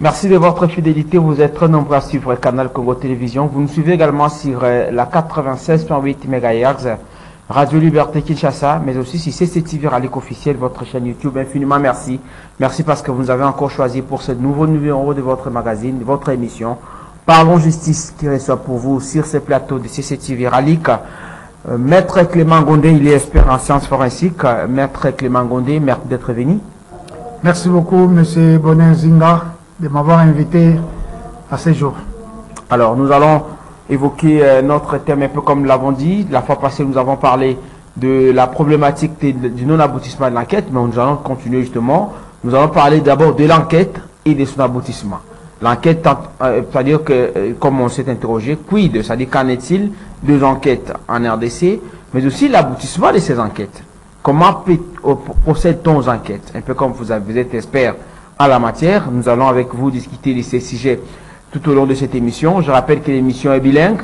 Merci de votre fidélité. Vous êtes très nombreux à suivre le canal Congo Télévision. Vous nous suivez également sur la 96.8 MHz, Radio Liberté Kinshasa, mais aussi sur CCTV Ralik officiel, votre chaîne YouTube. Infiniment merci. Merci parce que vous nous avez encore choisi pour ce nouveau numéro de votre magazine, de votre émission. Parlons Justice, qui reçoit pour vous sur ce plateau de CCTV Ralik. Maître Clément Gondé, il est expert en sciences forensiques. Maître Clément Gondé, merci d'être venu. Merci beaucoup, M. Bonheur Zinga, de m'avoir invité à ce jour. Alors, nous allons évoquer notre thème un peu comme nous l'avons dit. La fois passée, nous avons parlé de la problématique du non-aboutissement de l'enquête, mais nous allons continuer justement. Nous allons parler d'abord de l'enquête et de son aboutissement. L'enquête, c'est-à-dire que, comme on s'est interrogé, quid, c'est-à-dire qu'en est-il des enquêtes en RDC, mais aussi l'aboutissement de ces enquêtes. Comment procède-t-on aux enquêtes? Un peu comme vous êtes expert en la matière, nous allons avec vous discuter de ces sujets tout au long de cette émission. Je rappelle que l'émission est bilingue,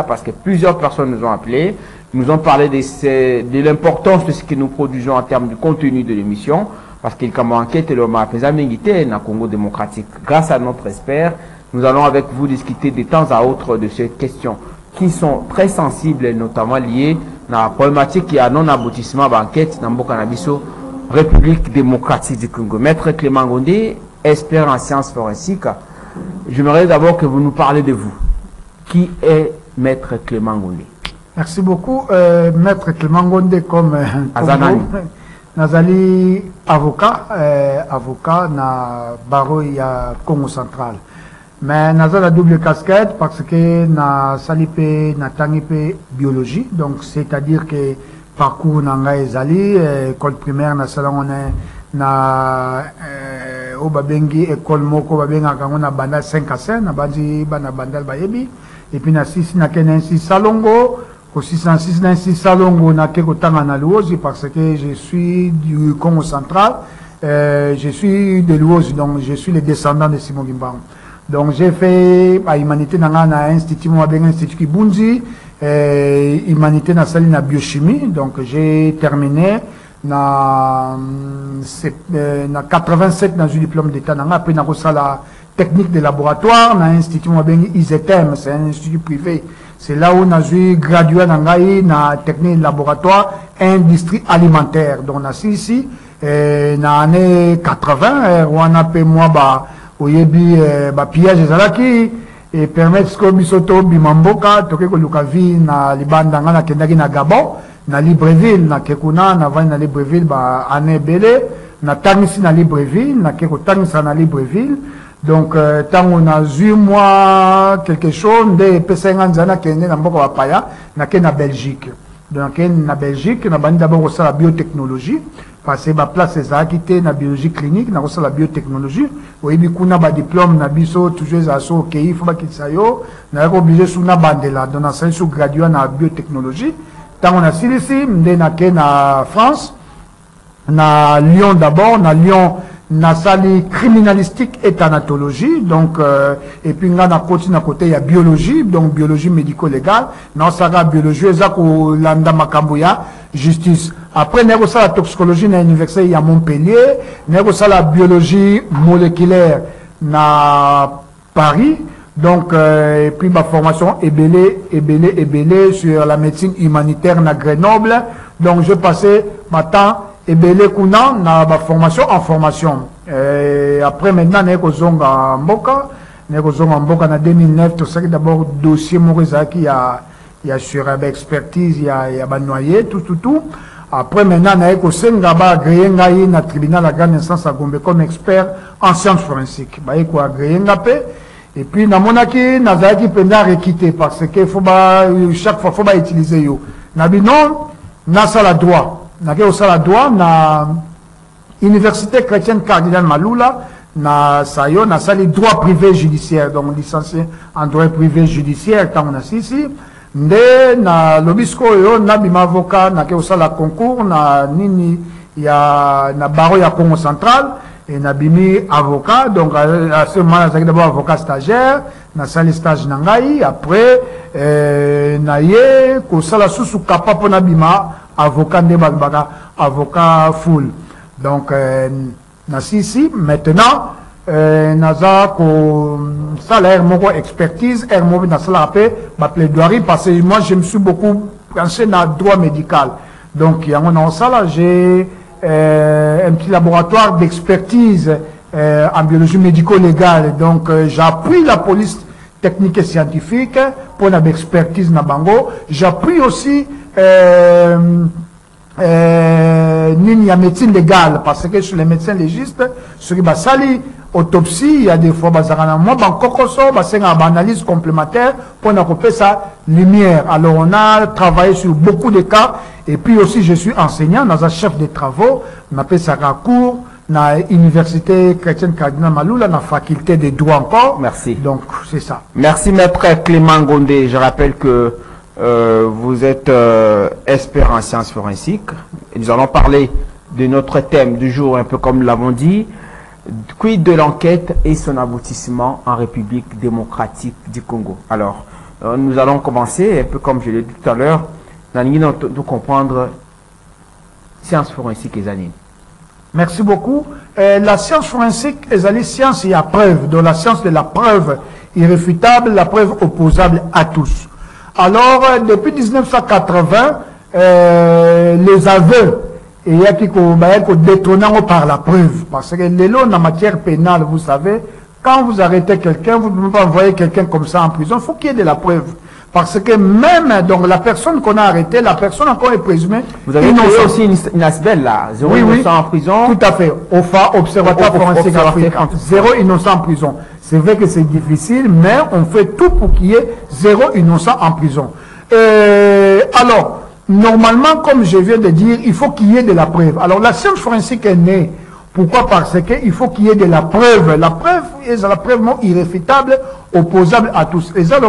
parce que plusieurs personnes nous ont appelés, nous ont parlé de l'importance de ce que nous produisons en termes de contenu de l'émission, parce qu'il y a une enquête dans Congo démocratique. Grâce à notre expert, nous allons avec vous discuter de temps à autre de ces questions qui sont très sensibles, notamment liées à la problématique qui a non-aboutissement d'enquête dans Bokanabiso, République démocratique du Congo. Maître Clément Gondé, expert en sciences forensiques, j'aimerais d'abord que vous nous parlez de vous. Qui est Maître Clément Gondé? Merci beaucoup. Maître Clément Gondé, comme Nazali avocat, avocat na Baro ya Congo central. Mais nazali la double casquette parce que na salipe na tangipe biologie, donc c'est-à-dire que parcours nanga ezali école primaire na salon na obabengi école moko babenga kango na banda 5 à 5 na banzi bana bandal bayebi et puis na 6 na kenen 6 salongo au 606 na 6 salongo na ke kotanga na Luozi parce que je suis du Congo central, je suis de Luozi, donc je suis le descendant de Simon Gimbangu. Donc j'ai fait à humanité dans un institut, institut Kibunzi, humanité dans la biochimie. Donc j'ai terminé na 87 dans un diplôme d'état. Après dans la technique de laboratoire, dans l'institut IZETEM, c'est un institut privé. C'est là où j'ai gradué dans la technique de laboratoire industrie alimentaire. Donc on a ici dans l'année 80, on a fait moi oyebi pillage ezalaki et permettre que bisoto bimamboka toke koluka vi na libanda nga na kendaki na Gabon na Libreville na kekuna na vani na Libreville année belé na tangisi na Libreville na keko tangisa na Libreville. Donc tant on a 8 mois quelque chose de pesenga na kende na mboka wa paya na ke na Belgique. Donc na Belgique na bandi d'abord ça la biotechnologie parce que place ça quitté na biologie clinique na la biotechnologie oyebi kuna ba diplôme na biso toujours aso okay faut ba kitsayo na obligé sous na bandela donc na science gradué na biotechnologie tant on a ici na ke na France na Lyon d'abord na Lyon na sali criminalistique et thanatologie donc et puis là na continue à côté il y a biologie donc biologie médico-légale na sara biologie ezako landa makamboya justice après nego ça la toxicologie na université à Montpellier nego ça la biologie moléculaire na Paris donc et puis ma formation ébélé sur la médecine humanitaire na Grenoble donc je passais maintenant et belé kuna na ba formation en formation après maintenant neko zonga mboka na 2009 tout ça d'abord dossier Morizaki il y a sur expertise il y a ba noyer tout après maintenant neko senga ba agréé ngai na tribunal à grande instance à Gombe comme expert en sciences forensiques ba eko agréé ngapé et puis na monaki nazaki penda requité parce que faut ba chaque fois faut ba utiliser yo na binon na sala droit na droit na université chrétienne cardinal Malula na sayo na sali droit privé judiciaire donc licencié en droit privé judiciaire tant on a ici nde na lobisco yo na bima avocat na ke osala concours na nini ya na baro ya Congo central et na bimi avocat donc à ce moment là d'abord avocat stagiaire na sali stage na ngai après na ye ko sala susu kapapa na bima avocat de avocat full donc na ici maintenant naza ko salaire moko expertise moko na salaire pe ma plaidoirie parce que moi je me suis beaucoup penché dans le droit médical. Donc il y a mon salle, j'ai un petit laboratoire d'expertise en biologie médico-légale. Donc j'appuie la police technique et scientifique pour l'expertise na bango. J'appuie aussi il y a médecine légale parce que sur les médecins légistes, sur les basali autopsie, il y a des fois moi c'est une analyse complémentaire pour nous sa lumière. Alors on a travaillé sur beaucoup de cas et puis aussi je suis enseignant dans un chef de travaux, on appelle ça cours dans l'université chrétienne Cardinal Malou, dans la faculté de droit encore. Merci. Donc c'est ça. Merci maître Clément Gondé. Je rappelle que vous êtes expert en sciences forensiques. Et nous allons parler de notre thème du jour, un peu comme nous l'avons dit. Quid de l'enquête et son aboutissement en République démocratique du Congo. Alors, nous allons commencer, un peu comme je l'ai dit tout à l'heure, dans l'idée de comprendre sciences forensiques et années. Merci beaucoup. La science forensique est la science et la preuve, donc la science de la preuve irréfutable, la preuve opposable à tous. Alors, depuis 1980, les aveux et il y a qui détrônant par la preuve. Parce que les lois en matière pénale, vous savez, quand vous arrêtez quelqu'un, vous ne pouvez pas envoyer quelqu'un comme ça en prison. Il faut qu'il y ait de la preuve. Parce que même donc, la personne qu'on a arrêtée, la personne encore est présumée. Vous avez créé aussi une ASBEL là, 0 innocent en prison. Tout à fait. OFA, Observatoire Forensique Africain. 0 innocent en prison. C'est vrai que c'est difficile, mais on fait tout pour qu'il y ait 0 innocent en prison. Alors, normalement, comme je viens de dire, il faut qu'il y ait de la preuve. Alors, la science forensique est née. Pourquoi? Parce qu'il faut qu'il y ait de la preuve. La preuve est la preuve non irréfutable, opposable à tous. Et ça,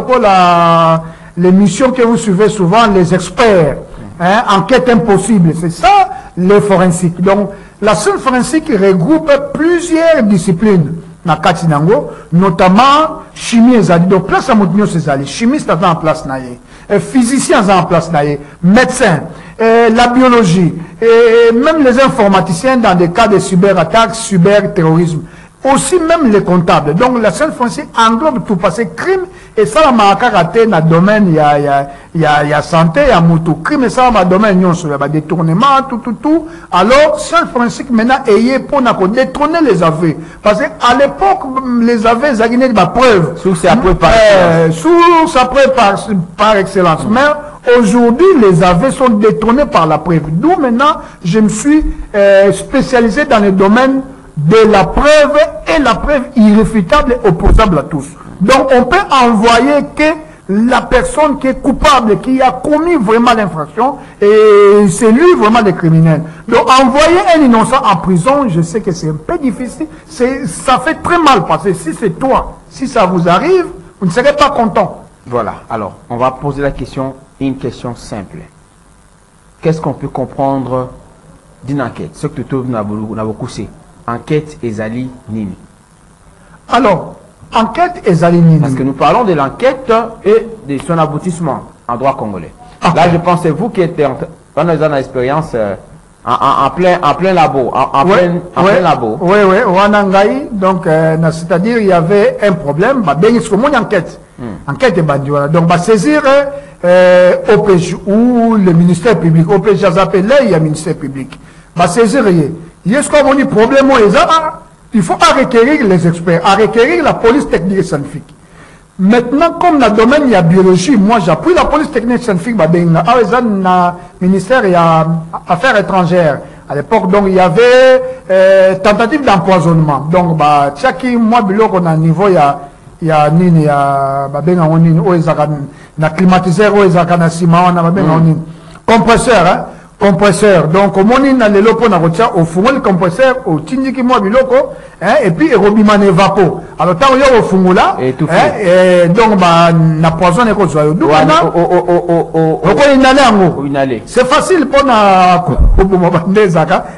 les missions que vous suivez souvent, les experts, enquête impossible, c'est ça, les forensiques. Donc, la science forensique regroupe plusieurs disciplines. Notamment chimie et zali. Donc, place à Moutinho, c'est zali. Chimiste en place naïe. Physiciens en place naïe. Médecins. La biologie. Et même les informaticiens dans des cas de cyberattaques, cyberterrorisme. Aussi même les comptables. Donc, la science forensique englobe tout passé crime. Et ça, la marque raté dans le domaine, il y a santé, il y a moutou. Crime, et ça, dans le domaine, il y a détournement, tout. Alors, science forensique, maintenant, ayez pour détrôner les aveux. Parce qu'à l'époque, les aveux, ils avaient des preuves. Source après par excellence. Source après par excellence. Mais aujourd'hui, les aveux sont détrônés par la preuve. D'où maintenant, je me suis spécialisé dans le domaine de la preuve et la preuve irréfutable et opposable à tous. Donc on peut envoyer que la personne qui est coupable, qui a commis vraiment l'infraction, et c'est lui vraiment le criminel. Donc envoyer un innocent en prison, je sais que c'est un peu difficile, ça fait très mal parce que si c'est toi, si ça vous arrive, vous ne serez pas content. Voilà, alors on va poser une question simple. Qu'est-ce qu'on peut comprendre d'une enquête? Ce que tu trouves dans beaucoup c'est enquête Ezali Nini. Alors, enquête Ezali Nini. Parce que nous parlons de l'enquête et de son aboutissement en droit congolais. Ah. Là, je pense que c'est vous qui êtes en expérience en plein labo. Plein labo. Oui, Wanangai. Donc, c'est-à-dire, il y avait un problème. Bien, il y a une enquête. Enquête est bandit. Donc, saisir OPJ ou le ministère public. OPJ, il y a le ministère public. Saisir, il y a un problème. Il faut requérir les experts, requérir la police technique et scientifique. Maintenant, comme dans le domaine il y a biologie, moi j'appuie la police technique et scientifique. Dans le ministère il y a affaires étrangères. À l'époque, donc il y avait tentative d'empoisonnement. Donc, chaque mois, on a un niveau, il y a climatiseur, compresseur, compresseur. Donc, au moment où les locaux au fond le compresseur, au tindiki moi biloko, et puis robimane vapo. Alors, tant qu'il y a au fond là, et donc, na poison et quoi soit. Donc, c'est facile pour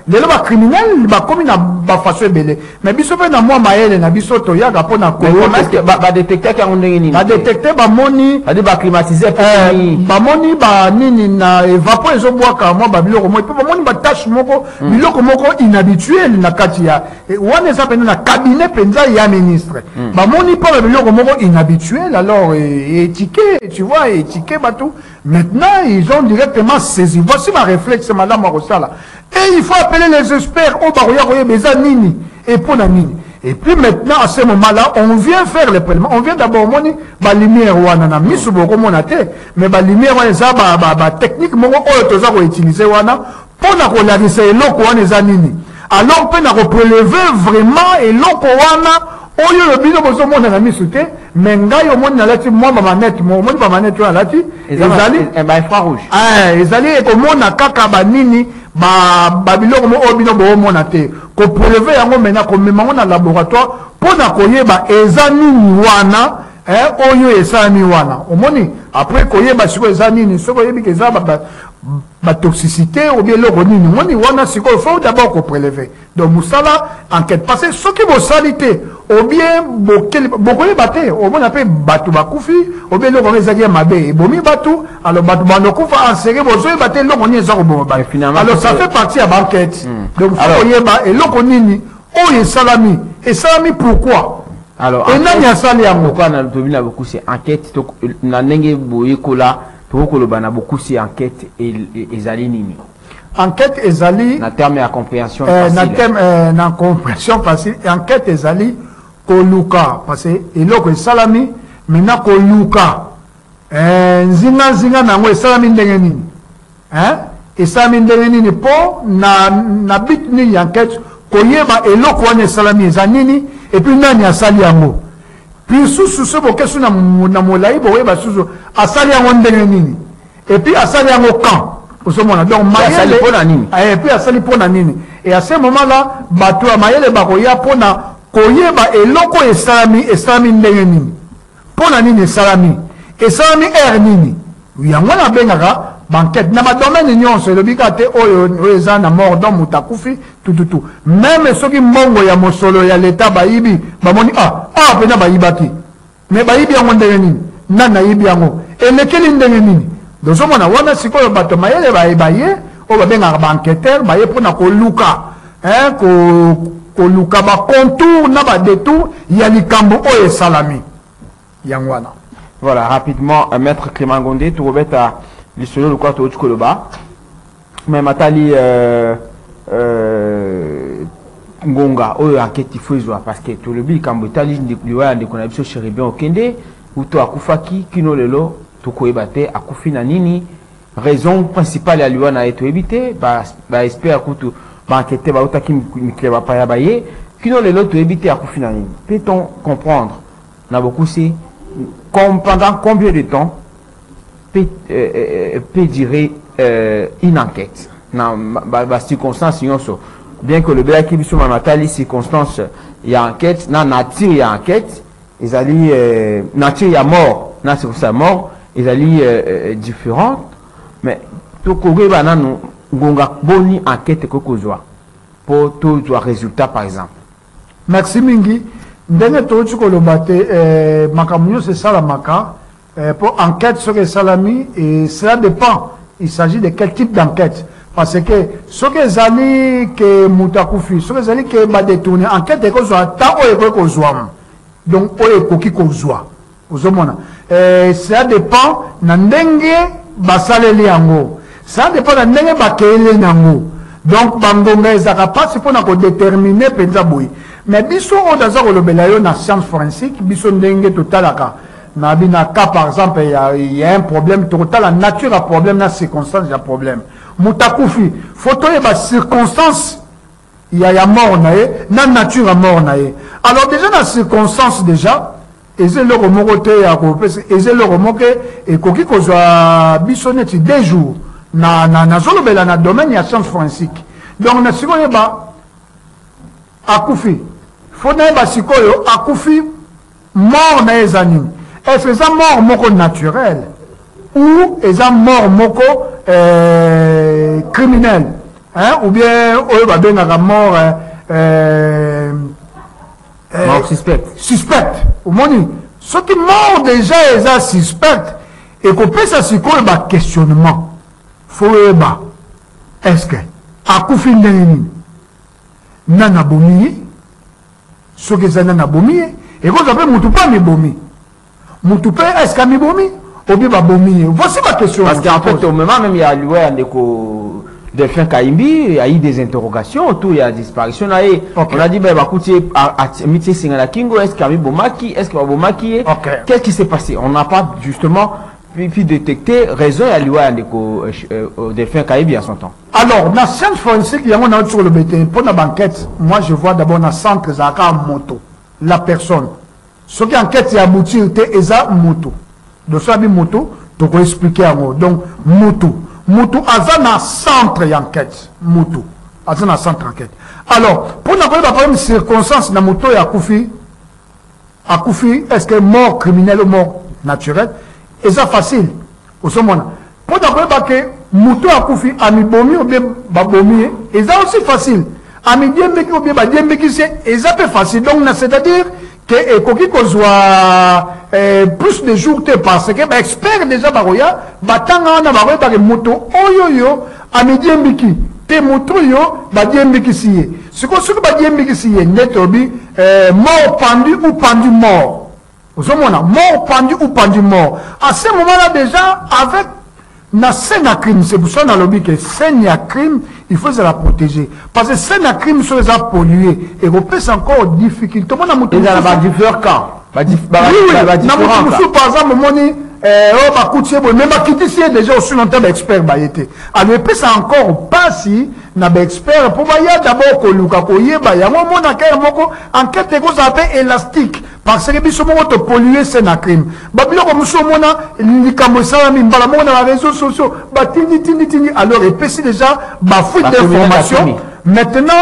les lois criminels, comme na façon belé. Mais biso pe na moi maël na biso to yaga pour na ko. Mais est-ce que détecter quand on est détecter moni, climatiser moni nini na vapo ezo boaka moi babiloko mo pe bamoni ba tâche moko biloko moko inhabituel na kati ya wana eza pena na cabinet penza ya ministre bamoni pa babiloko moko inhabituel alors étiqué tu vois étiqué batou maintenant ils ont directement saisi voici ma réflexe madame Rosala et il faut appeler les experts au baroya koye beza nini et pour na nini. Et puis maintenant, à ce moment-là, on vient faire le prélèvement. On vient d'abord moni ba lumière wana na misu boko monate, mais ba lumière wana za ba technique moko oyo toza ko utiliser wana pour na ko larisa eloko wana za nini. Alors pe na ko prélever vraiment eloko wana oyo le bino bozo mona na misu te, mais ngai o moni na lati mo ba manette mo moni ba manette wana lati ezali ba infrarouge. Ezali ko mona kaka ba nini ba biloko mo obino bo mona te ko prélever yango mena ko memango na laboratoire pona koyeba eza nini wana oyo esani wana omoni après koyeba siko eza nini siko yebi ke za ba toxicité ou bien loko nini moni wana siko faut d'abord ko prélever donc musala enquête passée ce qui vos salité ou bien bokoyeba te omoni pe batu bakufi ou bien loko ezaki mabe et bomi batu alors batu banokufa enserrer bozoye baté loko ni eza ko bon alors ça fait partie à banquette donc faut koyeba et loko nini oyo salami et salami pourquoi alors et nani asali yango pourquoi na tobina beaucoup c'est enquête to na ndenge boye kola to koloba na beaucoup c'est enquête et ezali nini enquête ezali na terme ya compréhension facile na terme na compréhension facile enquête ezali koluka parce que eloko esalami maintenant koluka nzinga nango esalami ndenge nini esalami ndenge nini po na bit nini enquête koyeba eloko wana esalami eza nini et puis nani asali yango puis susu so bokesu na molai boyeba susu asali yango ndenge nini et puis asali yango quand osomona donc mayele pona nini et puis asali pona nini et à ce moment là bato ya mayele bakoya pona koyeba eloko esalami ndenge nini pona nini esalami nini yango na bengaka banquette na domaine nyonso elobika te oyo eza na mort donc mutakufi tututu même soki mbongo ya mosolo ya leta bayibi bamoni pena bayibaki mais bayibi yango ndenge nini nani nayibi yango elekeli ndenge nini dozomona wana sikoyo bato mayele baye oyo babengaka baenquêteur baye mpona koluka koluka bacontour na badetour ya likambo oyo esalami yango wana. Voilà, rapidement, Maître Clément Gondé, tout remet à l'histoire de quoi tu as le bas. Mais Matali Ngonga, oh, enquête il faut jouer parce que tout le but, quand tu as dit que qu'on a vu chez Ribéon au Kende, ou toi à Koufaki, Kino Lelo, tout quoi ébaté, à Koufina Nini, raison principale à lui on a été évité, bah espère que tu vas enquêter, bah, qui ne va pas y abayer, Kino Lelo, tu évité à Koufina Nini. Peut-on comprendre? On a beaucoup c'est. Pendant combien de temps peut durer une enquête dans les circonstances bien que le bien qui est sur ma circonstances il y a enquête dans nature il y a enquête ils allaient nature il y a mort dans circonstance mort ils allaient différentes mais tout courir banano gonga boni enquête que kozwa pour tout résultat par exemple. Merci Mingi. Ndenge tochi koloba te makambo nyonso esalamaka pour enquête soki esalami et cela dépend il s'agit de quel type d'enquête parce que soki ezali ke moto akufi soki ezali ke badetourne enquête ekozwa ta oyo ekoki kozwama donc oyo ekoki kozwa ozomona cela dépend na ndenge basaleli yango cela dépend na ndenge bakeyeli yango donc bangonga ezalaka mpasi mpona kodétermine mpenza boye mais biso on daza kolobela yo na science forensique biso ndenge totalaka na bina cas par exemple il y a un problème total la nature a problème na circonstance ya problème mutakufi photo et ba circonstance il y a mort na nature a mort alors déjà na circonstance déjà eze le remoko te ya ko eze le remoke et koki kozwa biso neti 2 jours na zolobela na domaine ya science forensique donc na sikoyo ba akufi faut na sikoyo akufi mort na ezanini est-ce que ça mort moko naturel ou est-ce mort moko criminel ou bien oyo ba benga mort mort suspect au moni ce qui mort déjà est suspect et qu'on peut ça sikoyo ba questionnement faut ba est-ce que akufi ndenge nini nana bomi ce que ça nana bomi et vous avez mutupa mi bomi mutupa est-ce que mi bomi ou bien bomi voici ma question parce qu'en fait au moment même il y a loué un déco Delphin Kaimbi, il y a eu des interrogations, tout, il y a disparition là et on a dit ben bah écoutez à Mitsi Singala Kingo, est-ce qu'il y a eu Bomaki, est-ce qu'il y a Bomaki, qu'est-ce qui s'est passé? On n'a pas justement pu détecter raison à loué un déco Delphin Kaimbi à son temps. Alors, dans la science forensique, il y a un sur le BT. Pour la banquette, moi je vois d'abord dans le centre Zaka moto, la personne. Ce qui enquête, c'est abouti, c'est Eza moto. Donc, ça, moto, tu peux expliquer à moi. Donc, moto. Moto, Aza centre d'enquête. Moto. Aza centre d'enquête. Alors, pour nous avoir une circonstance dans la moto, il y a Koufi, est-ce que mort criminelle ou mort naturelle? Et ça facile. Au moment. Pour nous avoir que moto a Koufi, ami bomi ou bien babomi, et ça aussi facile. Ami diembeki ou bien diembeki, c'est ça peu facile. Donc, c'est-à-dire que Koki soit plus de jours parce que expert déjà baroya batanga na baroya ba moto oyoyo amediembiki te moto yo badiembiki siye ce que badiembiki siye netobi mort pendu ou pendu mort vous savez mort pendu ou pendu mort à ce moment là déjà avec na scène à crime c'est pour ça dans le lobby que scène à crime il faut se la protéger parce que scène à crime sur les a pollué et on peut encore difficulté mon amour il y a la différents camps par exemple moni ba coutier même ba kitisi déjà aussi longtemps d'expert ba été alors peut ça encore pas si na ba expert pour ba ya d'abord ko luka ko yeba ya mo na ka moko enquête ko ça fait élastique parce que biso mo to polluer c'est na crime ba biloko muso mona likambo ça mi mbala mo na réseaux sociaux ba tini alors et puis déjà ba fuite d'information. Maintenant,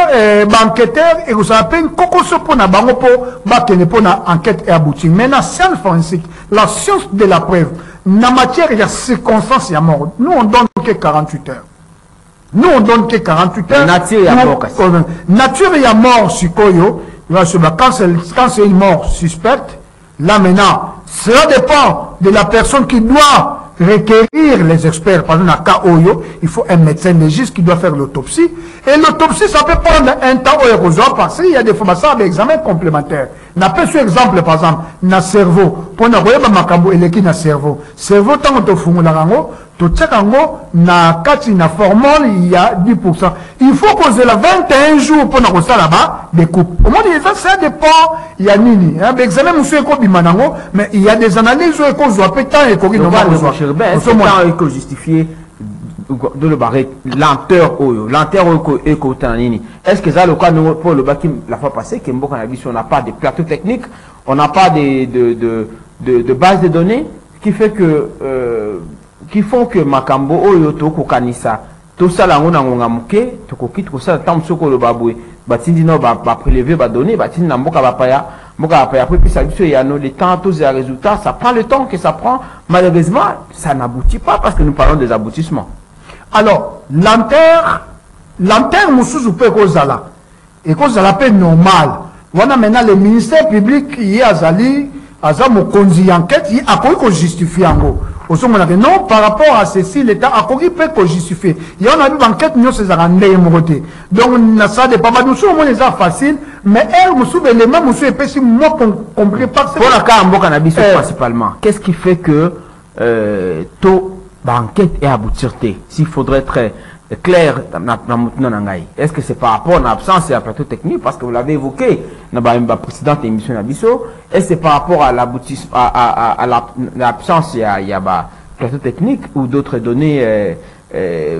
enquêteur, et vous savez, Koko Sopona Bangopo, Bakene Pona enquête et abouti. Maintenant, science forensique, la science de la preuve, na matière, il y a circonstances, il y a mort. Nous, on donne que 48 heures. Nous, on donne que 48 heures. Nature, il y a mort. Nature, il y a mort, Sikoyo. Quand c'est une mort suspecte, là maintenant, cela dépend de la personne qui doit requérir les experts. Par exemple, à Kaoyo, il faut un médecin légiste qui doit faire l'autopsie. Et l'autopsie, ça peut prendre un temps au parce qu'il y a des formations avec examen complémentaire. N'a pas ce exemple, par exemple, na cerveau. Pour na voyer makambo eleki na cerveau. Cerveau, tant que tu fous la rango, tu check rango, na kati na formol, il y a 10%. Il faut causer la 21 jours pour na ça là-bas, des coupes. Au moins, ça dépend, il y a nini. L'examen, monsieur Eko Bimanango, mais il y a des analyses où Eko Zoa pétant et Eko Bimanango. C'est temps Eko justifié de le barrer, lenteur Eko Tanini. Est-ce que ça, le cas pour le baki, la fois passée, on n'a pas de plateau technique, on n'a pas de base de données qui fait que, qui font que Makambo, Oyo, Toko Kanisa, tout ça, la ngonga mouke, Toko kit, tout ça, tant que le baboué, Batindi no, va prélever, va donner, Batindi Namboka va paya, après, puis ça, il y a les temps, tous les résultats, ça prend le temps que ça prend. Malheureusement, ça n'aboutit pas parce que nous parlons des aboutissements. Alors, l'enterre, Moussou peut cause là. Et cause à la paix normale. Voilà maintenant le ministère public, il y a Azali, Azam Konzi enquête, il y a quoi justifier en gros. Non, par rapport à ceci, l'État a quoi peut justifier. Il y a une enquête, nous, c'est un ndé. Donc, ça dépend pas. Nous sommes facile, mais elle, Moussou, les mêmes, Moussou, et puis, moi, compris pas. Pour la cas, en cannabis, principalement, qu'est-ce qui fait que, l'enquête est aboutir? S'il faudrait être clair, est-ce que c'est par rapport à l'absence et à la plateau technique, parce que vous l'avez évoqué dans la précédente émission d'Abisso, est-ce que c'est par rapport à l'aboutissement, à l'absence et à la plateau technique ou d'autres données,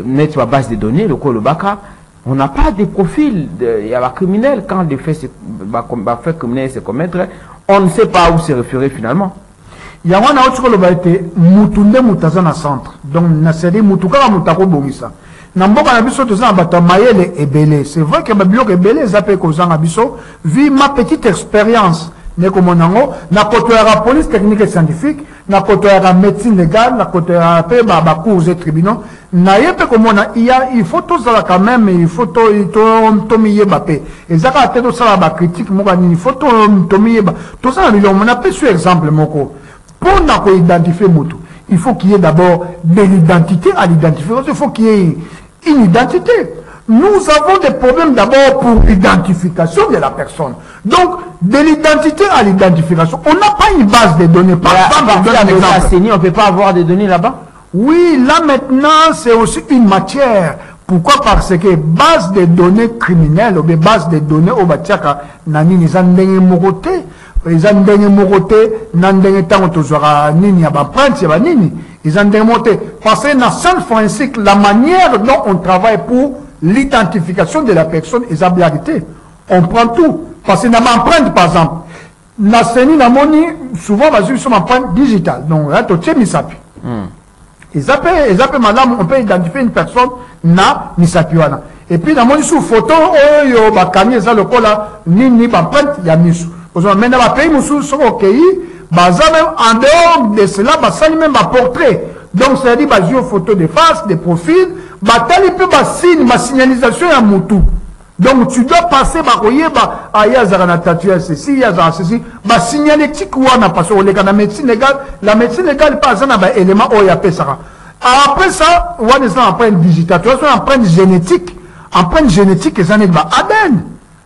mettre sur la base des données, le Kolobaka, on n'a pas de profil, il y a un criminel, quand des faits criminels se commettre, on ne sait pas où se référer finalement. Il y a un autre qui mutunde mutaza na centre. Donc, na série mutuka mutako bongisa. Na mboka na biso tozana bato mayele ebele. C'est vrai que babiloko ebele zape kozanga biso vu ma petite expérience ne komonango na koto ya police technique et scientifique, na koto ya médecine légale, na koto ya pe ba cours et tribunaux. Na yepe komona il faut tout ça quand même, il faut to miye bape. Ezaka te to ça ba critique moka ni il faut to miye ba. Tout ça on a pas sur exemple moko. Pour identifier Moutou, il faut qu'il y ait d'abord de l'identité à l'identification. Il faut qu'il y ait une identité. Nous avons des problèmes d'abord pour l'identification de la personne. Donc, de l'identité à l'identification, on n'a pas une base de données. Par exemple, on ne peut pas avoir des données là-bas? Oui, là maintenant, c'est aussi une matière. Pourquoi? Parce que base de données criminelles, ou base de données au Batiaka, nani nizandenge moroté, nizandenge moroté, nandenge tango tozora nini abapranti yaba nini, nizandenge moroté. Parce que dans San forensique, la manière dont on travaille pour l'identification de la personne est la réalité. On prend tout. Parce que dans l'empreinte, par exemple, la CENI, la moni, souvent, basée sur l'empreinte digitale. Donc, là, tu sais, misapi. Ils appellent, madame, on peut identifier une personne, na, misapiwana. Et puis, dans mon sous photo, oh, yo, bah, camille, ça, le col là, ni, l'empreinte, il y a misu. Maintenant, dans le pays, nous sommes au pays, bah, ça, même, en dehors de cela, bah, ça, même, un portrait. Donc, ça dit, bah, une photo de face, de profil, bah, tel peu, bah, signe, ma signalisation, à Moutou. Donc, tu dois passer, bah, voyez, bah, il y a un tatouage, ceci, il y a ceci, bah, signalétique, ou on a passé, on la médecine légale, pas un élément, oh, il y a ça. Après ça, on a empreinte digitale, tu vois, empreinte génétique, et ça n'est pas ADN.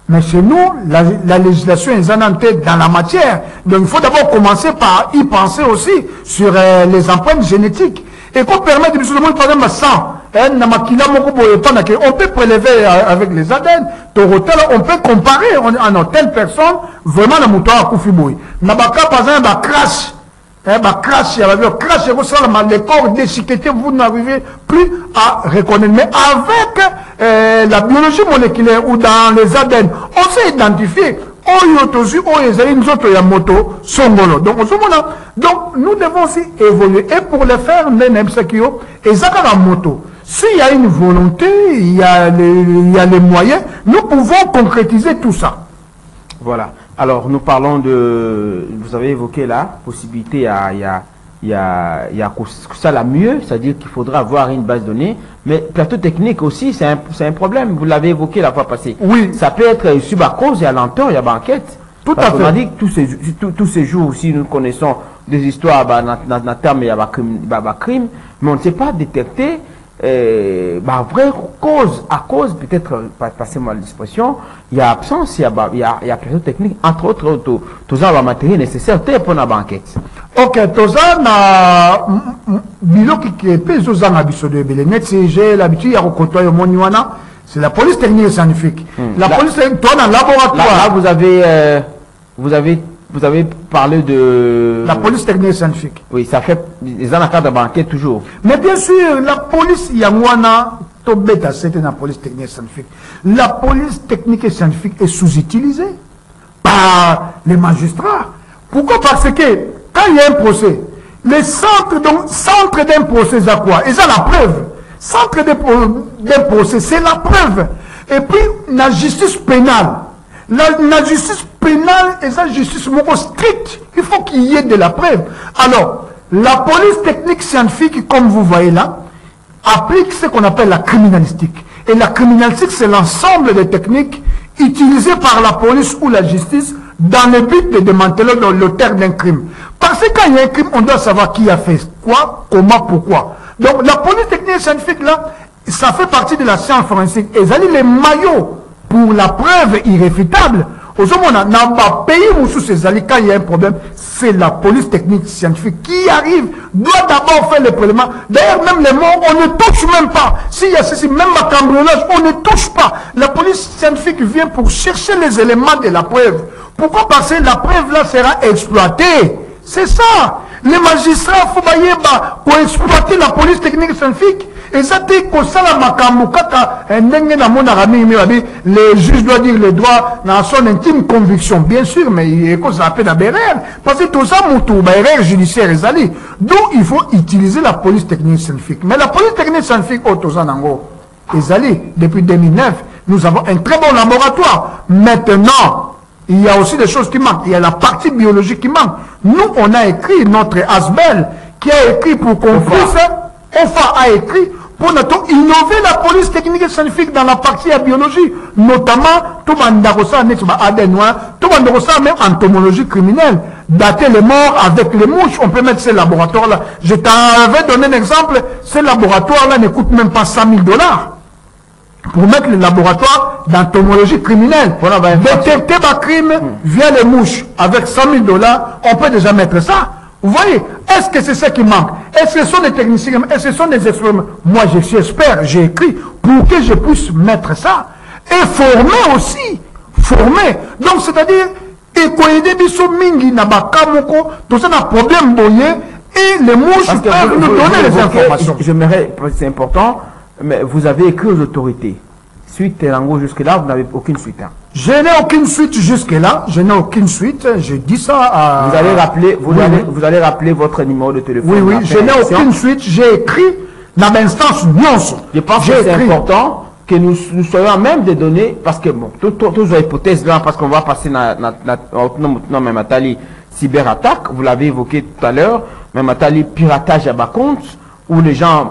Mais chez nous, la législation est dans la matière. Donc, il faut d'abord commencer par y penser aussi sur les empreintes génétiques. Et qu'on permette, par exemple, sang. On peut prélever avec les ADN. On peut comparer en telle personne, vraiment, la mouton à Koufiboui. Nabaka, par exemple, crash. Crash, les corps déchiquetés, vous n'arrivez plus à reconnaître. Mais avec la biologie moléculaire ou dans les ADN, on s'est identifié. Donc, nous devons aussi évoluer. Et pour le faire, s'il y a une volonté, il y a les moyens, nous pouvons concrétiser tout ça. Voilà. Alors, nous parlons de... Vous avez évoqué la possibilité, il y a ça la mieux, c'est-à-dire qu'il faudra avoir une base de données, mais plateau technique aussi, c'est un problème. Vous l'avez évoqué la fois passée. Oui. Ça peut être sub-à-cause et à lenteur, il y a banquette. Tout à fait. On a dit que tous ces jours aussi, nous connaissons des histoires, dans terme, il y a crime, mais on ne sait pas détecter vraie cause, à cause, peut-être, passez-moi l'expression, il y a absence, il y a plateau technique, entre autres, tout ça, le matériel nécessaire, pour la banquette. Ok, tout ça, j'ai l'habitude, c'est la police technique et scientifique. La police technique, toi, dans le laboratoire. Là, vous avez parlé de... La police technique et scientifique. Oui, ça fait... Ils ont un cadre de banquette toujours. Mais bien sûr, la police, il y a c'était la police technique et scientifique. La police technique et scientifique est sous-utilisée par les magistrats. Pourquoi? Parce que quand il y a un procès, les centres d'un procès, c'est quoi? Ils ont la preuve. Centre d'un procès, c'est la preuve. Et puis, la justice pénale. La justice pénale est une justice stricte. Il faut qu'il y ait de la preuve. Alors, la police technique scientifique, comme vous voyez là, applique ce qu'on appelle la criminalistique. Et la criminalistique, c'est l'ensemble des techniques utilisées par la police ou la justice dans le but de démanteler l'auteur d'un crime. Parce que quand il y a un crime, on doit savoir qui a fait quoi, comment, pourquoi. Donc, la police technique scientifique, là, ça fait partie de la science forensique. Et ça dit les maillots pour la preuve irréfutable. Aujourd'hui, dans le pays où quand il y a un problème, c'est la police technique scientifique qui arrive, doit d'abord faire le prélèvement. D'ailleurs, même les morts, on ne touche même pas. S'il y a ceci, même ma cambriolage, on ne touche pas. La police scientifique vient pour chercher les éléments de la preuve. Pourquoi? Parce que la preuve là sera exploitée. C'est ça. Les magistrats, il faut pour exploiter la police technique scientifique. Et ça, les juges doivent dire les droits dans son intime conviction, bien sûr, mais il y a cause à peine à erreur. Parce que tout ça, erreur judiciaire est allé. Donc, il faut utiliser la police technique scientifique. Mais la police technique scientifique, est allé. Depuis 2009, nous avons un très bon laboratoire. Maintenant, il y a aussi des choses qui manquent. Il y a la partie biologique qui manque. Nous, on a écrit notre Asbel, qui a écrit pour qu'on puisse, OFA a écrit pour innover la police technique et scientifique dans la partie à biologie, notamment tout ADN, tout même entomologie criminelle, dater les morts avec les mouches. On peut mettre ces laboratoires-là. Je t'avais donné un exemple, ces laboratoires-là ne coûtent même pas $100 000. pour mettre le laboratoire d'entomologie criminelle. Voilà, bah, détecter ma crime via les mouches avec 100 000 $, on peut déjà mettre ça. Vous voyez, est-ce que c'est ça qui manque? Est-ce que ce sont des techniciens? Est-ce que ce sont des experts? Moi, je suis expert, j'ai écrit pour que je puisse mettre ça. Et former aussi. Former. Donc, c'est-à-dire, et biso mingi na bakamoko, tout ça, un problème boyé, et les mouches peuvent nous donner les informations. C'est important, mais vous avez écrit aux autorités. Suite Telango, jusque-là, vous n'avez aucune suite. Hein. Je n'ai aucune suite jusque-là. Je n'ai aucune suite. Je dis ça à... Vous allez rappeler, vous allez rappeler votre numéro de téléphone. Oui, oui. Je n'ai aucune suite. J'ai écrit dans l'instance Nyonso. Je pense que c'est important que nous soyons à même des données, parce que, bon, toutes les hypothèses là, parce qu'on va passer dans même Atali cyberattaque, vous l'avez évoqué tout à l'heure, même Atali piratage à bas compte, où les gens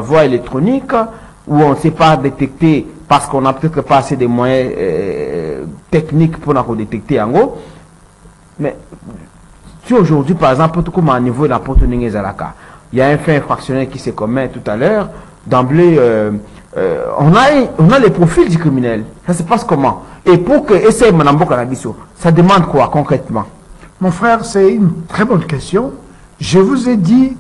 voie électronique, où on ne sait pas détecter parce qu'on n'a peut-être pas assez de moyens techniques pour nous détecter en gros. Mais si aujourd'hui, par exemple, tout comme à niveau de la porte-nez Zalaka, il y a un fait infractionnel qui se commet tout à l'heure, d'emblée, on a les profils du criminel. Ça se passe comment? Et pour que essayer Manambo Kanabiso, ça demande quoi concrètement? Mon frère, c'est une très bonne question. Je vous ai dit,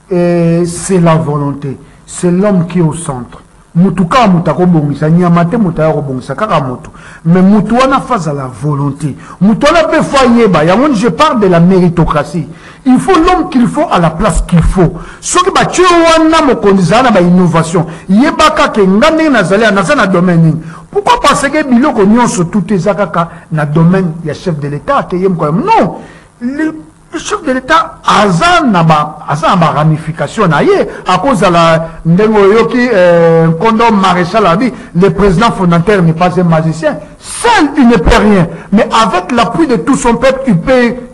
c'est la volonté. C'est l'homme qui est au centre. Mutuka mutako bongisa nyamate mutako bongisa kaka mutu. Mais mutu wana face à la volonté. Mutu wana pe foyeba. Yangon je parle de la méritocratie. Il faut l'homme qu'il faut à la place qu'il faut. Ce qui ba tu wana mo kondisa na ba innovation. Yebaka ke ngande na zali na domaine. Pourquoi parce que biloko nyonso tout ezakaka na domaine ya chef de l'État te yem ko non. Le chef de l'État a ma ramification à cause de la Ndengoyoki condom maréchal a dit le président fondateur n'est pas un magicien. Seul il ne peut rien, mais avec l'appui de tout son peuple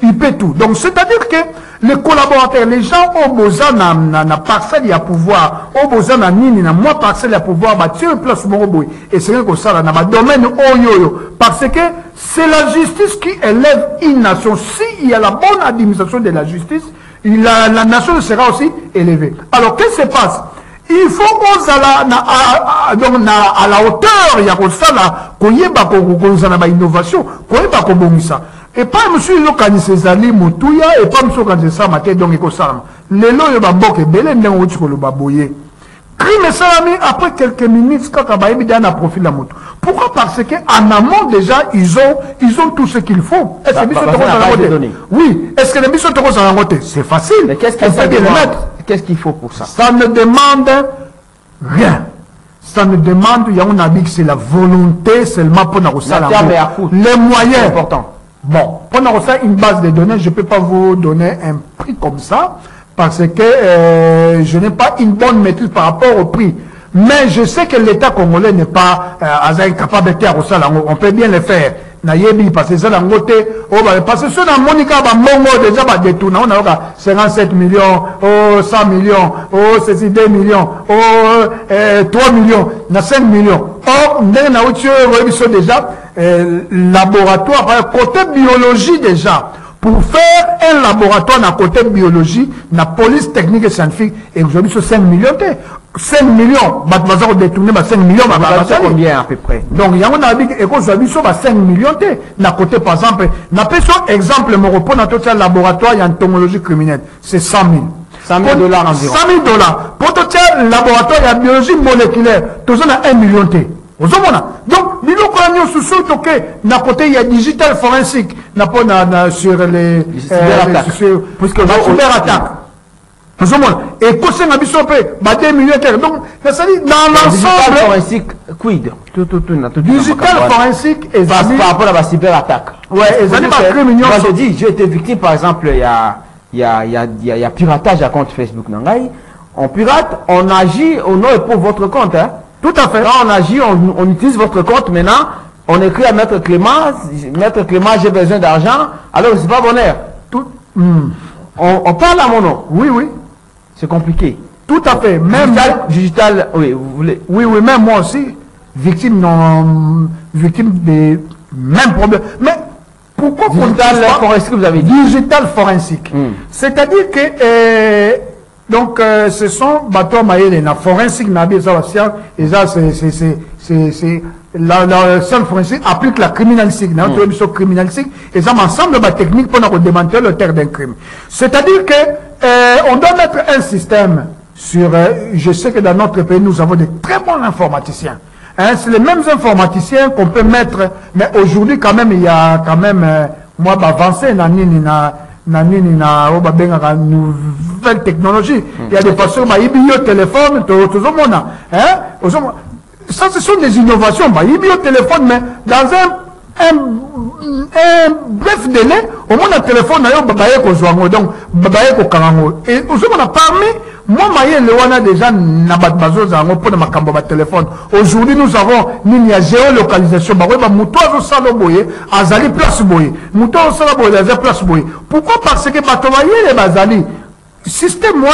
il peut tout. Donc c'est-à-dire que les collaborateurs, les gens au besoin na parcelle à pouvoir, au besoin na nini na moi parcelle à pouvoir bâtir une place moroboui et c'est rien que ça na domaine oyoyo parce que c'est la justice qui élève une nation. S'il y a la bonne administration de la justice, la nation sera aussi élevée. Alors qu'est-ce qui se passe? Il faut qu'on à la hauteur, il y a comme ça là, qu'on y ait pas innovation, qu'on y ait pas ça. Et pas monsieur l'okanisé zali mutouya et pas monsieur l'okanisé ça maté donc il faut ça. Les lois de bambok et belé n'ont pas le baboyer. Crime salami après quelques minutes quand Kabaïbi donne un profil à moto. Pourquoi? Parce qu'en amont déjà ils ont tout ce qu'il faut. Est-ce que oui. Est-ce que les missions te en côté? C'est facile. Mais qu'est-ce qu'il faut pour ça? Ça ne demande rien. Ça ne demande, il y a un habit que c'est la volonté seulement pour nous les moyens. Important. Bon, pour nous une base de données, je ne peux pas vous donner un prix comme ça parce que je n'ai pas une bonne maîtrise par rapport au prix. Mais je sais que l'État congolais n'est pas incapable de faire ça. On peut bien le faire. Parce que ça dans côté, parce que ceux dans Monica Bambongo déjà détourné, on a 57 millions, 100 millions, c'est 2 millions, 3 millions, 5 millions. Or, on a déjà laboratoire, côté biologie déjà. Pour faire un laboratoire dans côté biologie, la police technique et scientifique, et aujourd'hui c'est 5 millions. 5 millions, on détourné 5 millions. Combien à peu près? Donc, il y a un avis et qu'on soit 5 millions. D'un côté, par exemple, n'a pas exemple, mon repos dans tout laboratoire, il y a une entomologie criminelle. C'est 100 000. 100 000 $ environ. 100 000 $. Pour tout laboratoire, il y a biologie moléculaire. Tout ça, il y a 1 million. Donc, d'un côté, il y a digital forensique. Sur les cyberattaques. Et conseil n'a pas 2 millions. Donc, ça dit dans l'ensemble. Forensique, quid? Digital forensique et par rapport à la cyberattaque. Ouais, et ça dit pas 3 millions. Moi, je dis, j'ai été victime, par exemple, il y a piratage à compte Facebook. On pirate, on agit au nom et pour votre compte. Hein. Tout à fait. Quand on agit, on utilise votre compte. Maintenant, on écrit à Maître Clément, j'ai besoin d'argent. Alors, c'est pas bonheur. On parle à mon nom. Oui, oui. C'est compliqué. Tout à fait. Même digital, oui, vous voulez. Oui, oui, même moi aussi, victime des mêmes problèmes. Mais pourquoi digital forensique, vous avez dit? Digital forensique. C'est-à-dire que Donc, ce sont bateaux maïs, la forensique, la science, et ça, c'est la science forensique applique la criminalistique, criminalistique, et ça, ensemble de techniques pour nous démanteler le terre d'un crime. C'est-à-dire que, on doit mettre un système sur, je sais que dans notre pays, nous avons de très bons informaticiens. Hein, c'est les mêmes informaticiens qu'on peut mettre, mais aujourd'hui, quand même, il y a quand même, moi, avancé, nouvelle technologie. Il y a des façons, il téléphone, ça, ce sont des innovations. Il y a téléphone, mais dans un bref délai, au moins un téléphone, donc, et parmi, moi, on a déjà téléphone. Aujourd'hui, nous avons une géolocalisation. Pourquoi? Parce que les système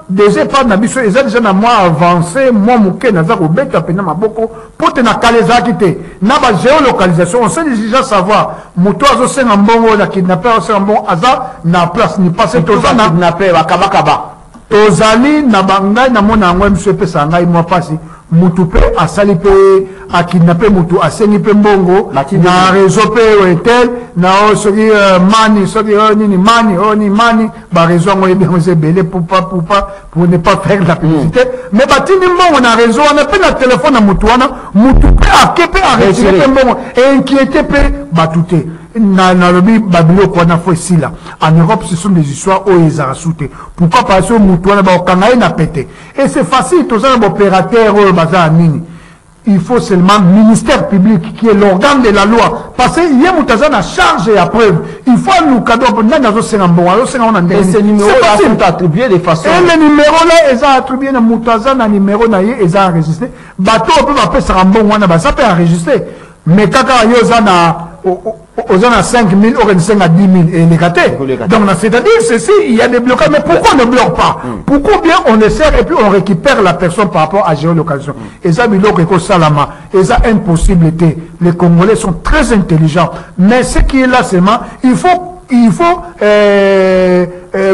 déjà pas nabiso déjà na moi avancé moi muke na za ko beta pena maboko pote na kaleza kité na ba géolocalisation on sait déjà savoir muto azo senga mbongo na kidnapper senga mbongo aza na place ni passer toza na kidnapper bakaba tozali na bangai na mona ngwe mso pesa ngai moi pasi mutu pe asali pe a kidnapper mutu asengi pe mbongo na réseau pe etel na soki mani soki nini mani ni mani ba réseau ngo bien c'est belé pour ne pas faire la publicité mais batini mbongo na réseau on appelle la téléphone na mutu pe a kepe a retirer pe mbongo et inquiété pe batute na lobi babilo ko na foi sila en Europe ce sont des histoires où ils ont rajouté pourquoi parce que mutu na ba kangai na pété et c'est facile tous un opérateur bazar nini il faut seulement ministère public qui est l'organe de la loi parce que y a mutaza na charge et à preuve il faut nous cadeau pour nous nazo senga bon alors senga on et ces numéros là sont attribués de façon et les numéros là ils ont attribué na mutaza na numéro na ye ils ont enregistré bateau peut pas faire ça bon wana ba ça peut enregistrer mais kaka yo za na aux gens à 5 000, aux gens à 10 000 et les gâtés. Donc, c'est-à-dire, ceci, il y a des blocages. Mais pourquoi on ne bloque pas? Pourquoi bien on le sert et puis on récupère la personne par rapport à géolocalisation? Et ça, Salama, et ça, impossibilité. Les Congolais sont très intelligents. Mais ce qui est là, seulement, il faut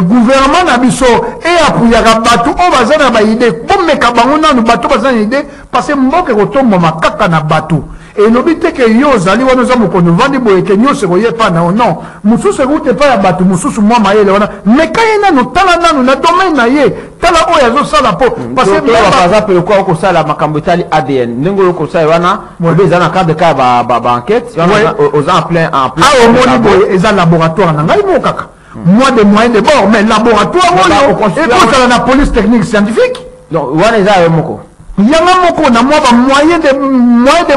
gouvernement nabiso et appuyer bateau on va zana ba idée comme me kabangona no bateau bazana idée parce que mboke kotomba makaka na bateau et nobite ke yo zali wana za mokono vandi boye ke nyo se koye pa na non mususu route pa ya bateau mususu mwa mayele wana mais kayena no tala nanu na domaine na ye tala oya zo sala po parce que par exemple le quoi ko sala makambo tali ADN nengo ko sala wana bezana cadre ka ba enquête aux en plein au moni boye eza laboratoire na ngai mo kaka moi des moyens de bord mais laboratoire et pour la police technique scientifique donc wana eza moko yanga moko na moi ba moyen de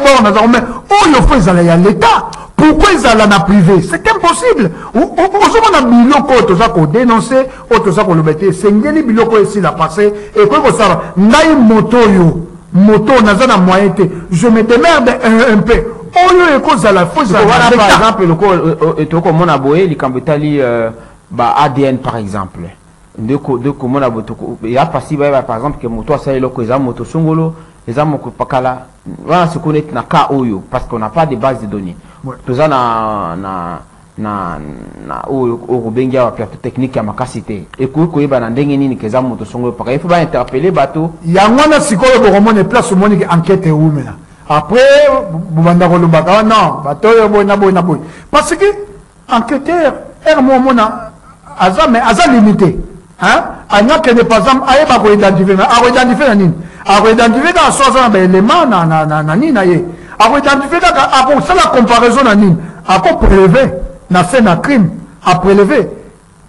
bord na mais oyo faut ezala ya l'état pourquoi ezala na privé c'est impossible ozoma na biloko toza ko dénoncer toza ko lobete sengeli biloko esi la passé et ko sala ngai moto naza na moyen te je me démerde un peu oyo ekozala faut voilà par exemple le ko mona boye likambetali ba ADN par exemple de mona boto ya pasi ba par exemple que moto ça eloko eza moto songolo eza moko pakala voilà se connaître na ka oyo parce qu'on n'a pas de base de données toza na o bengia wa plateau technique ya makasité et ko yeba na ndenge nini keza moto songolo paka il faut ba interpeller bato yango na sikoyo bokomona place monique enquête oumela après bubanda ko lobaka non bato yo boy parce que enquêteur mona azame aza limité hein anya que ne pas exemple ayeba ko identifier mais a identifier na nini a identifier dans soza ba élément na nini na ye a identifier a ko ça la comparaison na nini a ko prélever na scène à crime a prélever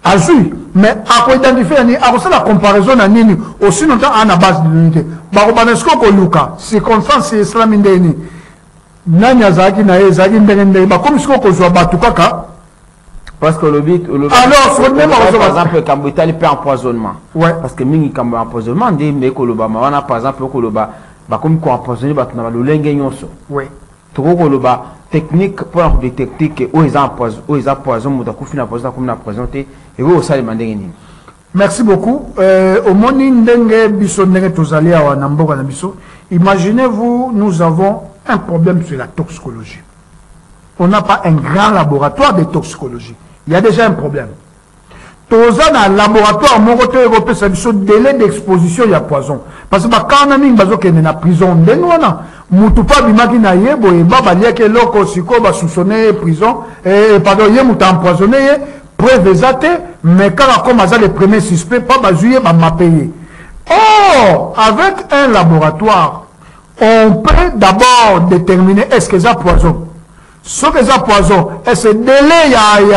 a ju mais a ko identifier ni a ko ça la comparaison na nini aussi longtemps à la base de l'unité ba ko banesko ko luka circonstance islam ndeni nani azaki na ye zaki ndenge ba comme ce ko zo batu kaka parce que le but alors par exemple quand il peut empoisonnement parce que mingi quand empoisonnement dit mais koloba wana par exemple koloba ba comme ko empoisonner ba na lo lenge nyonso to koloba technique pour détecter que o ils empoisonne muta kufina poison comme na présenté et vous ça demander nini. Merci beaucoup au moni ndenge biso ndenge tozali awa na mboka na biso imaginez-vous nous avons un problème sur la toxicologie. On n'a pas un grand laboratoire de toxicologie. Il y a déjà un problème. toza na laboratoire moko to ekopesa biso délai d'exposition ya poison parce que bakana mingi bazokende na prison ndenge wana mutu pa bimaki na ye boye babaliaki eloko sikoyo basoupçonne prison pardon ye mutu empoisonné ye preuve eza te mais kaka comme aza le premier suspect pa bazwi ye bamape ye. Or avec un laboratoire on peut d'abord déterminer est-ce que ça poison. Ce que ça poison, et ce délai,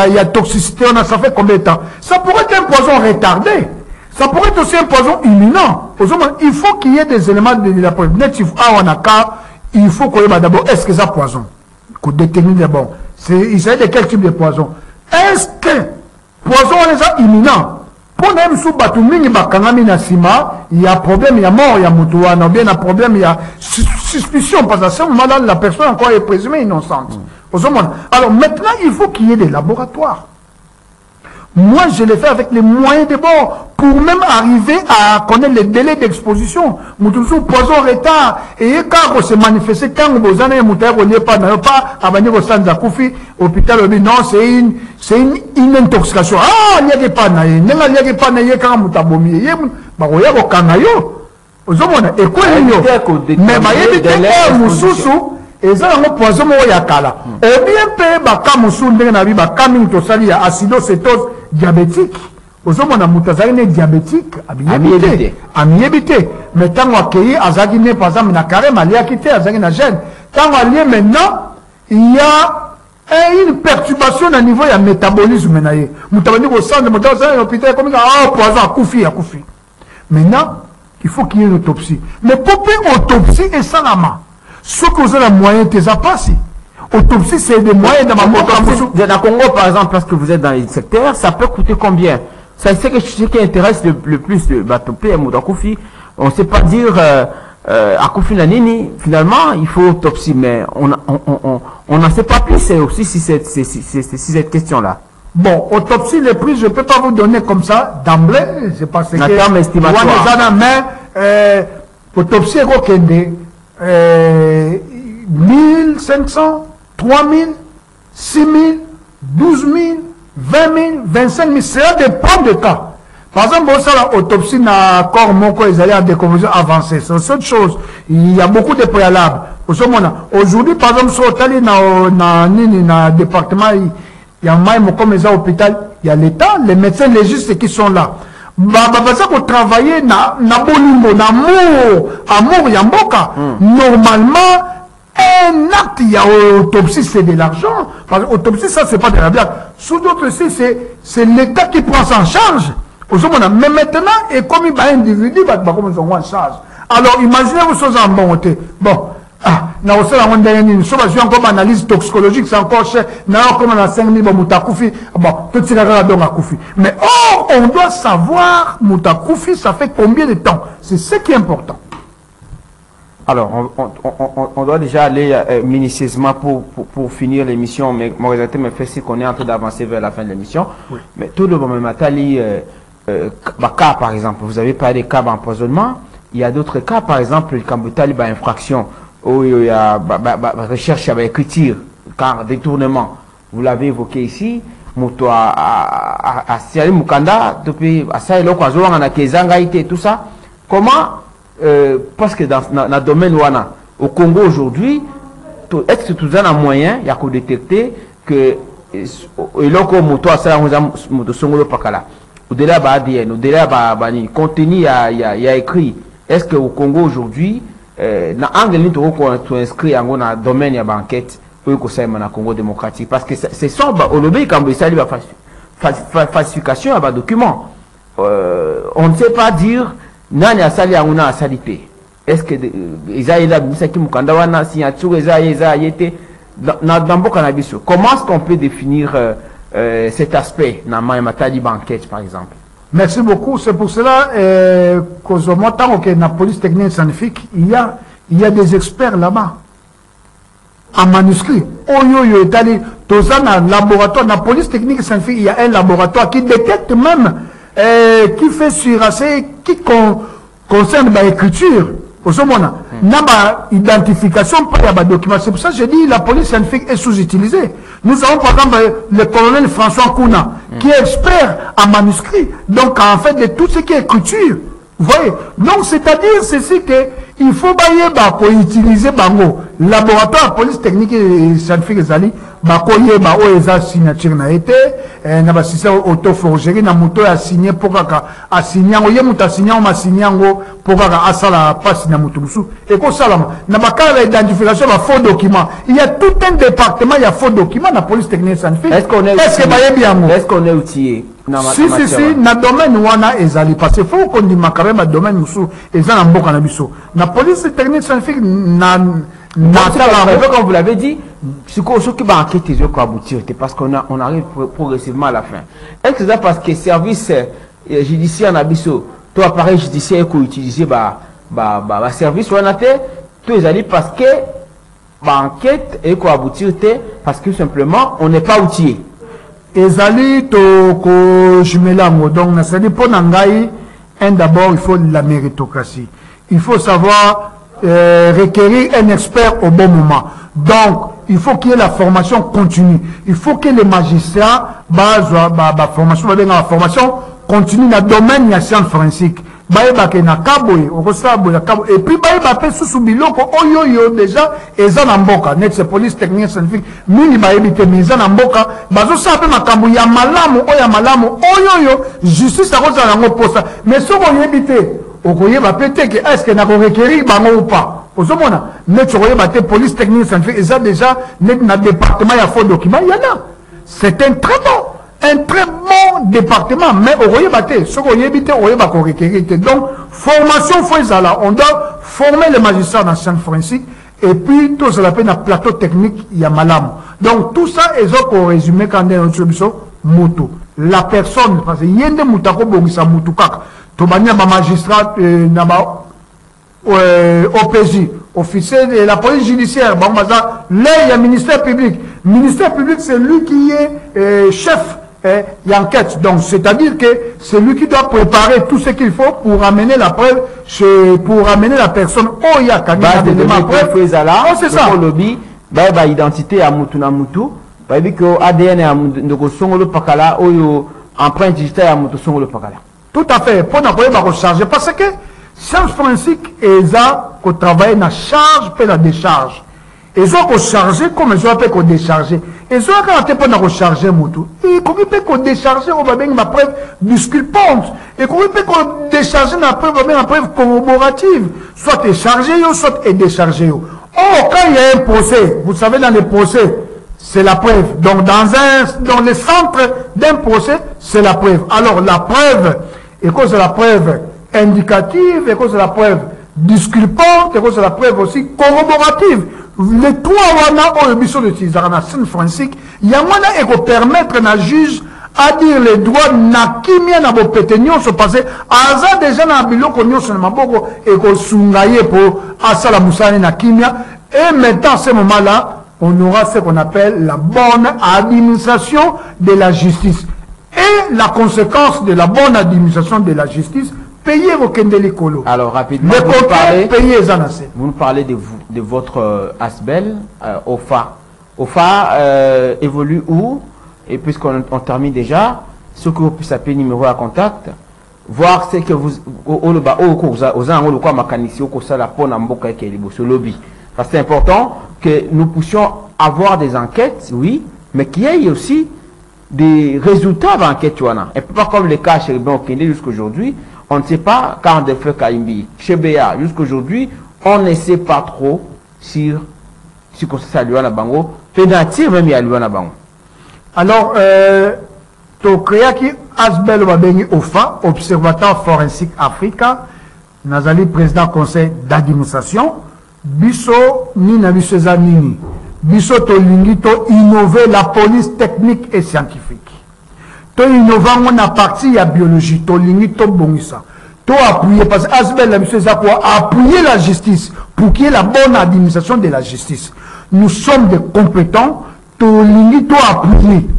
il y a toxicité, ça fait combien de temps? Ça pourrait être un poison retardé. Ça pourrait être aussi un poison imminent. Il faut qu'il y ait des éléments de la preuve. Il faut qu'on ait d'abord, est-ce que ça poison? Qu'on détermine d'abord. Il s'agit de quel type de poison? Est-ce que poison est imminent? Pour même sous Batoumini Bakangami Nassima, il y a problème, il y a mort, il y a Moutouana, ou bien il y a problème, il y a suspicion, parce qu'à ce moment-là, la personne encore est présumée innocente. Alors maintenant, il faut qu'il y ait des laboratoires. Moi, je l'ai fait avec les moyens de bord pour même arriver à connaître les délais d'exposition. Moutoussou, poison retard. Et quand on s'est manifesté, quand vous avez pas à Sanza Koufi, hôpital, non, c'est une intoxication. Ah, il y a des pannes. Il y a des pannes. Il y a des pannes. Il y a des pannes. Et quoi, il y a et ça, on poison yakala. Et bien payé, bakamusu, n'enabi, bakaming tosali, acidocétose diabétique. Aux hommes, on a moutazarine diabétique, amiébité. Mais tant qu'on accueille, azagine, par exemple, na carême, aliakité, azagine, gène. Tant qu'on lié maintenant, il y a une perturbation au niveau du métabolisme. Moutabani au centre de moutazarine, l'hôpital, comme ça, ah, poison, à Koufi. Maintenant, il faut qu'il y ait une autopsie. Mais pour une autopsie, et ça, la main. Ce que vous avez la moyen de ça passe. Autopsie, c'est des moyens de ma moto. Dans le Congo, par exemple, parce que vous êtes dans les secteurs, ça peut coûter combien? C'est ce qui intéresse le plus de Batopé et Moudakoufi. On ne sait pas dire à Koufi Nanini, finalement, il faut autopsie, mais on n'en sait pas plus aussi si cette question-là. Bon, autopsie, les prix, je ne peux pas vous donner comme ça, d'emblée, c'est parce que... Un terme estimatoire. Mais, autopsie, est 1500, 3000, 6000, 12 000, 20 000, 25 000, cela dépend de cas. Par exemple, l'autopsie n'a corps moko ils allaient en décomposition avancée. C'est autre chose. Il y a beaucoup de préalables. Aujourd'hui, par exemple, sur le département, il y a un comme les hôpital, il y a l'État, les médecins légistes qui sont là. Parce qu'on travaille na bolimo, na amour yamboka. Normalement, un acte, il y a autopsie, c'est de l'argent. Parce que l'autopsie, ça, c'est pas de la blague. Sous d'autres, c'est l'État qui prend ça en charge. Mais maintenant, et comme il y a un individu, il va en charge. Alors, imaginez vos choses en bon côté. Bon. Na osala ngondeni so bazwi encore analyse toxicologique c'est encore cher na comme na 5000 ba mutakufi bon tout ça là donc akufi mais on doit savoir mutakufi ça fait combien de temps, c'est ce qui est important. Alors on doit déjà aller minutieusement pour finir l'émission, mais mon résultat me fait si qu'on est en train d'avancer vers la fin de l'émission. Oui. Mais tout le monde matali cas par exemple, vous avez parlé des cas d'empoisonnement, il y a d'autres cas par exemple quand vous avez infraction. Oh, il y a recherche avec écriture, car détournement, vous l'avez évoqué ici, moto à Siali Mukanda, depuis à Saïlo Kwazouan, à Kezangaïté, tout ça. Comment, parce que dans le domaine ouana, au Congo aujourd'hui, est-ce que tout ça a un moyen, il y a qu'à détecter que il y a moto à Saïlo moto Songolo Pakala, au-delà de ADN, au-delà de contenu, il y a écrit, est-ce qu'au Congo aujourd'hui, na angle tu inscrit en un domaine ya banquette pour que ça na Congo démocratique parce que c'est ça au lobby quand il s'agit de falsification à document on ne sait pas dire nani asali anguna asalite est-ce que ils là bisaki mukanda wana signature eza yete dans mboka na biso comment est-ce qu'on peut définir cet aspect na matadi banquette par exemple? Merci beaucoup. C'est pour cela que la police technique scientifique, il y a des experts là-bas. En manuscrit. Dans un laboratoire, la police technique scientifique, il y a un laboratoire qui détecte même, qui fait surasser, qui concerne l'écriture. n'a pas identification pour les documents. C'est pour ça que je dis la police scientifique est sous-utilisée. Nous avons par exemple le colonel François Kouna, qui est expert en manuscrits, donc en fait de tout ce qui est écriture. Vous voyez? Donc c'est-à-dire ceci que il faut bailler pour utiliser bango laboratoire police technique et scientifique ezali bakoye ba oeza signature na été na ba système auto forgerie na moto a signé pour kaka a signé oye muta signé ma signé ngo pour kaka asala passe na moto musu et ko salama na ba carte d'identification ba faux document. Il y a tout un département, il y a faux documents na police technique scientifique. Est-ce que baye bien ngo? Est-ce qu'on est outillé? Si, na domaine wana ezali parce qu'il faut qu'on dit makare ma domaine musu ezana mboka na biso. Na police technique scientifique comme vous l'avez dit, ce qui va enquêter aboutir, parce qu'on arrive progressivement à la fin. Est-ce que c'est parce que service judiciaire na biso, toi appareil judiciaire qu'on utilise service ou en tout ezali parce que enquête et qu'on aboutir parce que simplement on n'est pas outillé. Ezali to ko jumelango donc na sadi pour nangai d'abord il faut la méritocratie. Il faut savoir requérir un expert au bon moment. Donc il faut qu'il y ait la formation continue. Il faut que les magistrats formation continue dans le domaine de la science forensique. Et puis déjà eza na mboka net c'est police technique scientifique mingi baebite mais na mboka bazo sape makambo ya malamu oyo justice akozala ngo posa mais soko yebite okoyeba pete que est-ce que na ko requérir bango ou pas ozomona net okoyeba te police technique scientifique eza déjà net na département ya faux document il y en a. C'est un très bon département, mais au Royaume-Uni, ce qu'on y évite, donc, formation là, on doit former les magistrats dans la science forensique, et puis tout ça l'appelle un plateau technique, il y a malam. Donc, tout ça, ils ont résumé quand on est en moto. La personne, parce qu'il y a des moutako bongisa moutoukak, tobania ba magistrat, OPJ, officier de la police judiciaire, bon, là, il y a ministère public. Ministère public, c'est lui qui est chef d'enquête. Donc, c'est-à-dire que c'est lui qui doit préparer tout ce qu'il faut pour amener la preuve, pour amener la personne au Yakani. C'est ça. Identité à Mutuna Mutu, ADN de Songolo Pakala, ou empreinte digitale à Mutu Songolo Pakala. Tout à fait. Pour ne pas recharger. Parce que science forensique est ça qu'on travaille dans la charge et la décharge. Ils ont rechargé comme ils ont fait qu'on décharger. Ils ont quand on a rechargé Moutou. Et qu'on peut qu'on décharger, on va bien ma preuve disculpante. Et qu'on peut qu'on décharger la preuve corroborative. Soit est chargé, soit est déchargé. Or, quand il y a un procès, vous savez, dans les procès, c'est la preuve. Donc, dans le centre d'un procès, c'est la preuve. Alors, la preuve, et cause de la preuve indicative, et cause de la preuve disculpante, et cause de la preuve aussi corroborative. Les trois wana au mission de la scène forensique, il y a moyen de permettre à juge à dire les droits na kimia na bopetenyo se passer aza déjà na biloko nyonso na maboko et ko sungaye pour asala musane na kimia et maintenant à ce moment-là on aura ce qu'on appelle la bonne administration de la justice et la conséquence de la bonne administration de la justice. Payer au Kendeli Kolo. Alors rapidement, vous nous parlez de votre ASBEL, OFA. OFA évolue où? Et puisqu'on termine déjà, ce que vous puissiez appeler numéro à contact, voir ce que vous c'est important que nous puissions avoir des enquêtes, oui, mais qu'il y ait aussi des résultats d'enquête. Et pas comme le cas chez Ribbon Kende jusqu'aujourd'hui. On ne sait pas quand on fait Kaimbi. Chez BA, jusqu'aujourd'hui, on ne sait pas trop sur ce que c'est à Luana Bango. Pénatir même à Luana Bango. Alors, tu crées qui Asbel Wabeni OFA, Observatoire Forensique Africa, Nazali, président conseil d'administration, Bisso, Nina Bisseza Nini. Bisso Tolingi, to innover la police technique et scientifique. To innovant on a parti à biologie, to lingi to bongisa. To appuyer parce que Asbel la monsieur Zakwa appuyer la justice pour qu'il y ait la bonne administration de la justice. Nous sommes des compétents, to lingi to appuyer.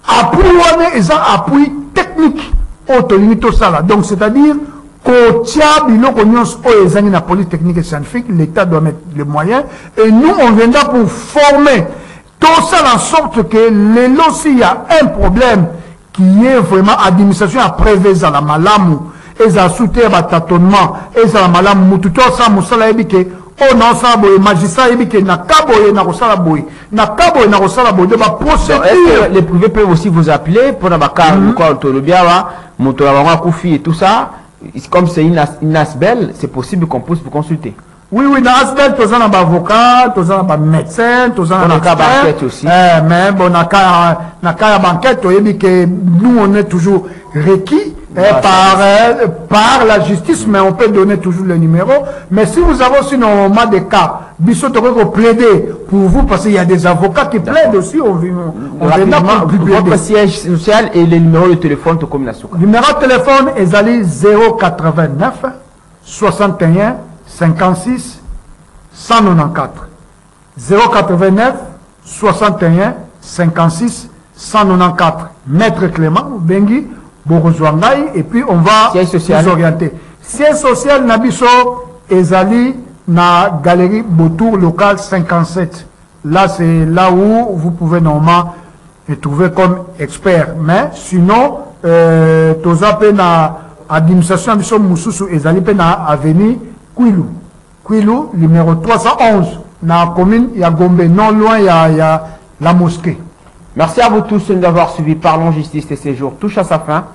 Appui on est appui technique au to lingi to sala. Donc c'est-à-dire kotia biloko nyonso oyo ezangi na polytechnique et scientifique, l'État doit mettre les moyens et nous on viendra pour former tout ça en sorte que lelo s'il y a un problème qui est vraiment administration à préveza la malamu et à soutenir le tâtonnement et à la malamu mututo sa musala ebike o non ça boy magistrat ebike na kaboye na kosala boy na kaboye na kosala boy de ba procédure. Les privés peuvent aussi vous appeler pour na baka quoi autolobia moto la kufi et tout ça. Comme c'est une asbel, c'est possible qu'on puisse vous consulter. Oui, oui, dans asbel, tous un avocat, tous un médecin, tous un banquette aussi. Mais bon, na banquette, nous on est toujours requis par la justice, mais on peut donner toujours le numéro. Mais si vous avez aussi normalement des cas, Bissot aurait plaidé pour vous parce qu'il y a des avocats qui plaident aussi. On votre siège social et le numéro de téléphone de communication. Le numéro de téléphone est allé 089 61 56 194. 089 61 56 194. Maître Clément Bengi Borozwangai, et puis on va nous orienter. Siège social Nabiso Ezali na galerie Beautour local 57. Là c'est là où vous pouvez normalement les trouver comme expert. Mais sinon, toza pe na administration Nabiso Moussousou Ezali pe na avenue Kwilu. Kwilu numéro 311 na commune ya Gombe, non loin ya la mosquée. Merci à vous tous de nous avoir suivis. Parlons Justice et séjour touche à sa fin.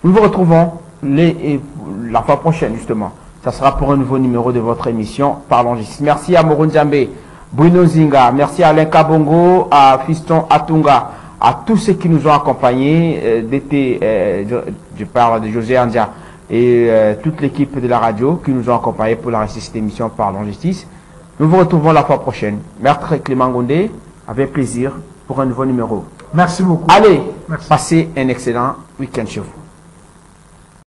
Nous vous retrouvons la fois prochaine, justement. Ça sera pour un nouveau numéro de votre émission Parlons Justice. Merci à Morun Djambe, Bruno Zinga, merci à Alain Kabongo, à Fiston Atunga, à tous ceux qui nous ont accompagnés, je parle de José Andia et toute l'équipe de la radio qui nous ont accompagnés pour la réussite de cette émission Parlons Justice. Nous vous retrouvons la fois prochaine. Maître Clément Gondé, avec plaisir pour un nouveau numéro. Merci beaucoup. Allez, passez un excellent week-end chez vous.